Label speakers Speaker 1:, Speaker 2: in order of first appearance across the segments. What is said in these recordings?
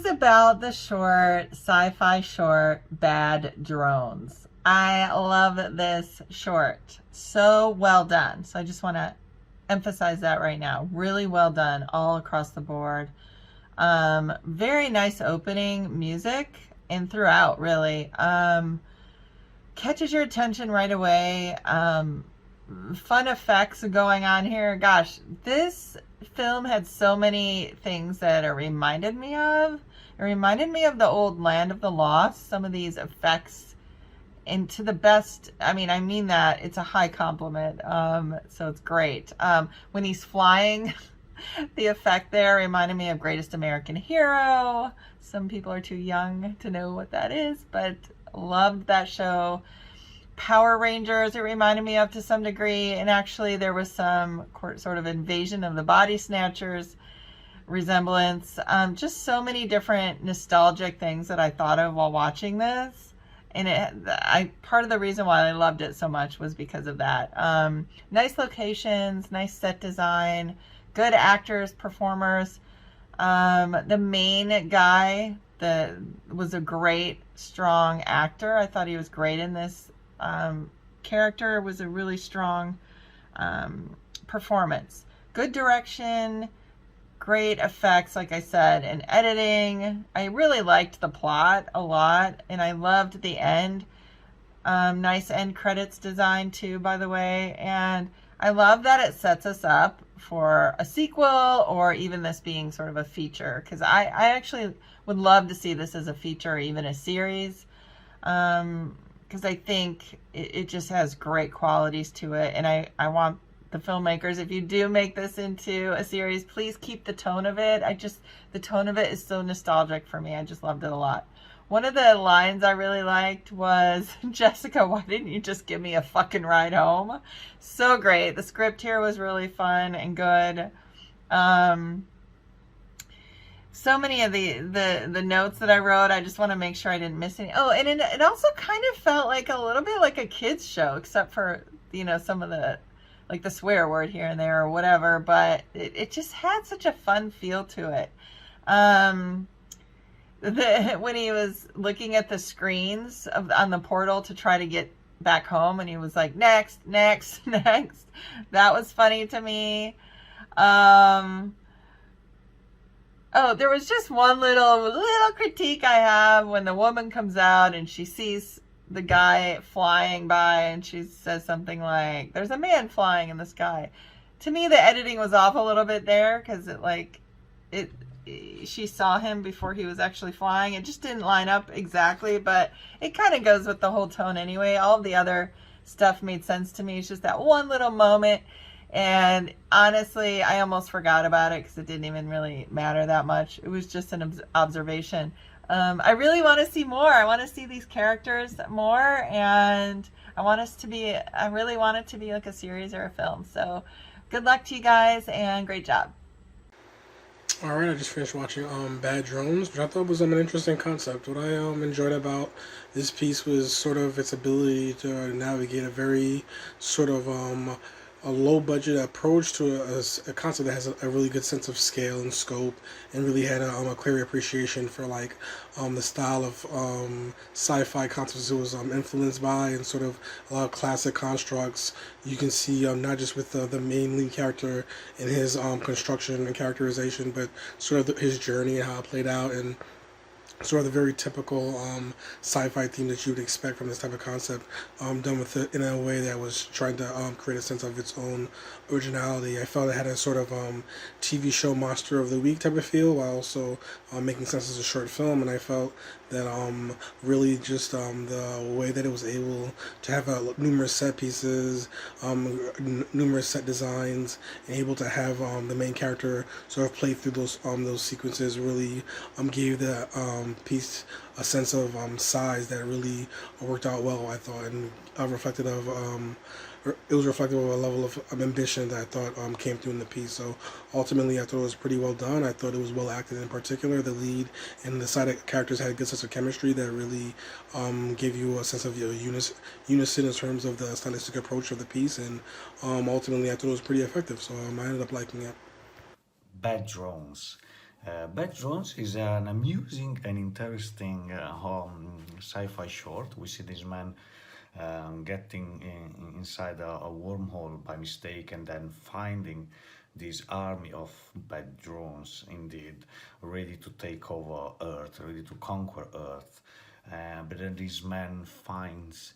Speaker 1: is about the short, sci-fi short, Bad Drones. I love this short. So well done. So I just want to emphasize that right now. Really well done all across the board. Very nice opening music and throughout, really. Catches your attention right away. Fun effects going on here. Gosh, this film had so many things that it reminded me of. It reminded me of the old Land of the Lost. Some of these effects, and to the best, I mean that it's a high compliment. So it's great. When he's flying, the effect there reminded me of Greatest American Hero. Some people are too young to know what that is, but loved that show. Power Rangers, it reminded me of to some degree, and actually there was some sort of Invasion of the Body Snatchers resemblance. Just so many different nostalgic things that I thought of while watching this, and part of the reason why I loved it so much was because of that. Nice locations, nice set design, good actors, performers. The main guy was a great, strong actor. I thought he was great in this. Character. It was a really strong performance. Good direction, great effects, like I said, and editing. I really liked the plot a lot, and I loved the end. Nice end credits design too, by the way, and I love that it sets us up for a sequel or even this being sort of a feature, because I actually would love to see this as a feature or even a series. Because I think it just has great qualities to it. And I want the filmmakers, if you do make this into a series, please keep the tone of it. The tone of it is so nostalgic for me. I just loved it a lot. One of the lines I really liked was, Jessica, why didn't you just give me a fucking ride home? So great. The script here was really fun and good. So many of the notes that I wrote, I just want to make sure I didn't miss any. Oh, and it also kind of felt like a little bit like a kid's show, except for, some of the, like the swear word here and there or whatever, but it just had such a fun feel to it. When he was looking at the screens on the portal to try to get back home, and he was like, next, next, next. That was funny to me. Oh, there was just one little critique I have when the woman comes out and she sees the guy flying by and she says something like, there's a man flying in the sky. To me, the editing was off a little bit there, because she saw him before he was actually flying. It just didn't line up exactly, but it kind of goes with the whole tone anyway. All of the other stuff made sense to me. It's just that one little moment. And honestly, I almost forgot about it because it didn't even really matter that much. It was just an observation. I really want to see more. I want to see these characters more, and I really want it to be like a series or a film. So good luck to you guys, and great job.
Speaker 2: Alright, I just finished watching Bad Drones, which I thought was an interesting concept. What I enjoyed about this piece was sort of its ability to navigate a very sort of a low budget approach to a concept that has a really good sense of scale and scope, and really had a clear appreciation for like the style of sci-fi concepts it was influenced by, and sort of a lot of classic constructs. You can see not just with the main lead character and his construction and characterization, but sort of his journey and how it played out, and sort of the very typical sci-fi theme that you would expect from this type of concept, done with it in a way that was trying to create a sense of its own originality. I felt it had a sort of TV show monster of the week type of feel, while also making sense as a short film. And I felt that really just the way that it was able to have numerous set pieces, numerous set designs, and able to have the main character sort of play through those sequences really gave the piece a sense of size that really worked out well, I thought, and it was reflective of a level of ambition that I thought came through in the piece. So ultimately, I thought it was pretty well done. I thought it was well acted. In particular, the lead and the side characters had a good sense of chemistry that really gave you a sense of unison in terms of the stylistic approach of the piece. And ultimately, I thought it was pretty effective. So I ended up liking it.
Speaker 3: Bad Drones. Bad Drones is an amusing and interesting sci-fi short. We see this man getting inside a wormhole by mistake and then finding this army of bad drones, indeed, ready to take over Earth, ready to conquer Earth. But then this man finds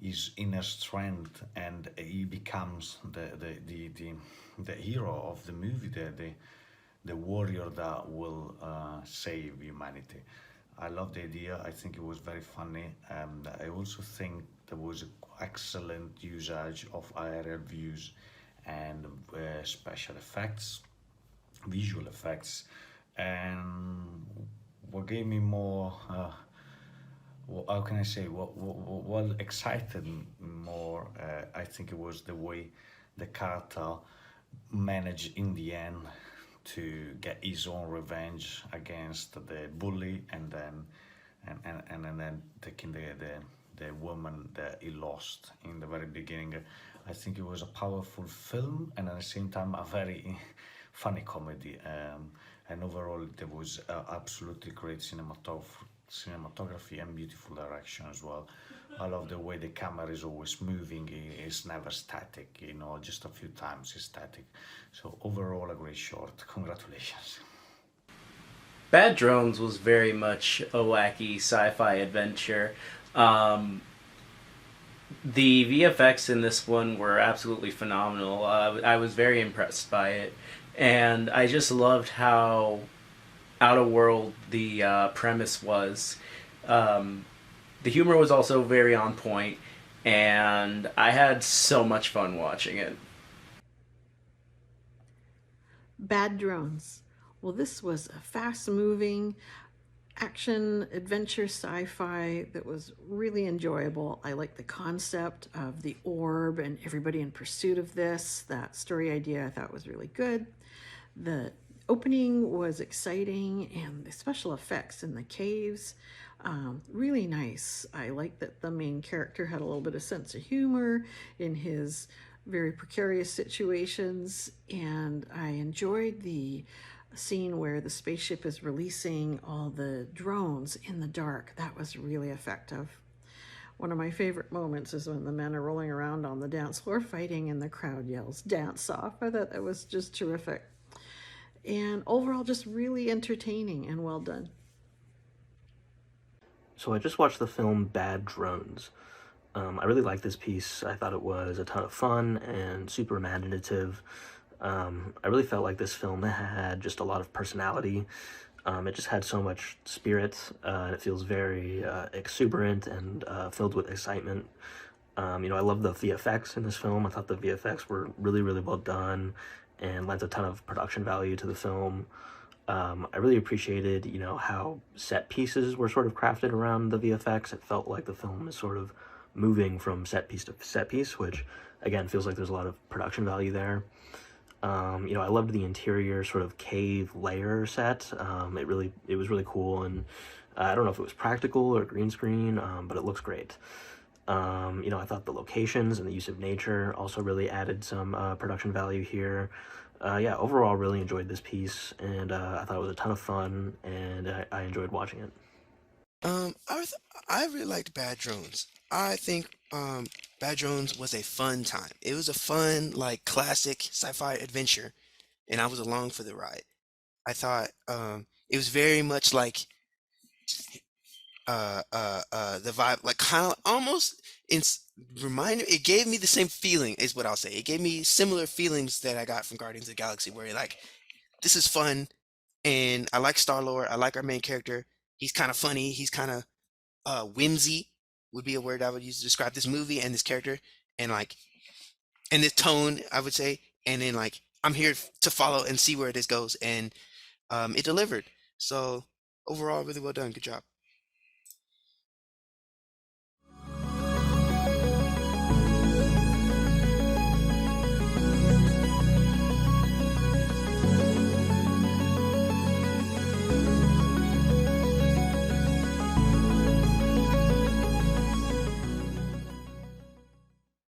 Speaker 3: his inner strength and he becomes the hero of the movie, the warrior that will save humanity. I love the idea. I think it was very funny, and I also think there was excellent usage of aerial views and special effects, visual effects, and what gave me more. How can I say? What excited me more? I think it was the way the character managed in the end to get his own revenge against the bully, and then taking the woman that he lost in the very beginning. I think it was a powerful film and at the same time a very funny comedy. And overall, there was absolutely great cinematography and beautiful direction as well. I love the way the camera is always moving. It's never static, just a few times it's static. So overall, a great short. Congratulations.
Speaker 4: Bad Drones was very much a wacky sci-fi adventure. Um, the VFX in this one were absolutely phenomenal. I was very impressed by it, and I just loved how out of world the premise was. Um, the humor was also very on point, and I had so much fun watching it.
Speaker 5: Bad Drones. Well, this was a fast moving action adventure sci-fi that was really enjoyable. I like the concept of the orb and everybody in pursuit of this. That story idea I thought was really good. The opening was exciting, and the special effects in the caves, really nice. I like that the main character had a little bit of sense of humor in his very precarious situations, and I enjoyed the scene where the spaceship is releasing all the drones in the dark. That was really effective. One of my favorite moments is when the men are rolling around on the dance floor fighting and the crowd yells, "Dance off." I thought that was just terrific. And overall, just really entertaining and well done.
Speaker 6: So I just watched the film Bad Drones. I really liked this piece. I thought it was a ton of fun and super imaginative. I really felt like this film had just a lot of personality. It just had so much spirit, and it feels very exuberant and filled with excitement. I love the VFX in this film. I thought the VFX were really, really well done and lent a ton of production value to the film. I really appreciated, how set pieces were sort of crafted around the VFX. It felt like the film is sort of moving from set piece to set piece, which again feels like there's a lot of production value there. I loved the interior sort of cave layer set. It was really cool, and I don't know if it was practical or green screen, but it looks great. I thought the locations and the use of nature also really added some production value here. Yeah, overall, really enjoyed this piece, and I thought it was a ton of fun, and I enjoyed watching it.
Speaker 7: I really liked Bad Drones. I think Bad Drones was a fun time. It was a fun, like classic sci-fi adventure, and I was along for the ride. I thought it was very much like the vibe, like kind of almost in reminder. It gave me the same feeling, is what I'll say. It gave me similar feelings that I got from Guardians of the Galaxy, where like this is fun, and I like Star-Lord. I like our main character. He's kind of funny. He's kind of whimsy would be a word I would use to describe this movie and this character, and like and this tone I would say, and then like I'm here to follow and see where this goes, and it delivered. So overall, really well done. Good job.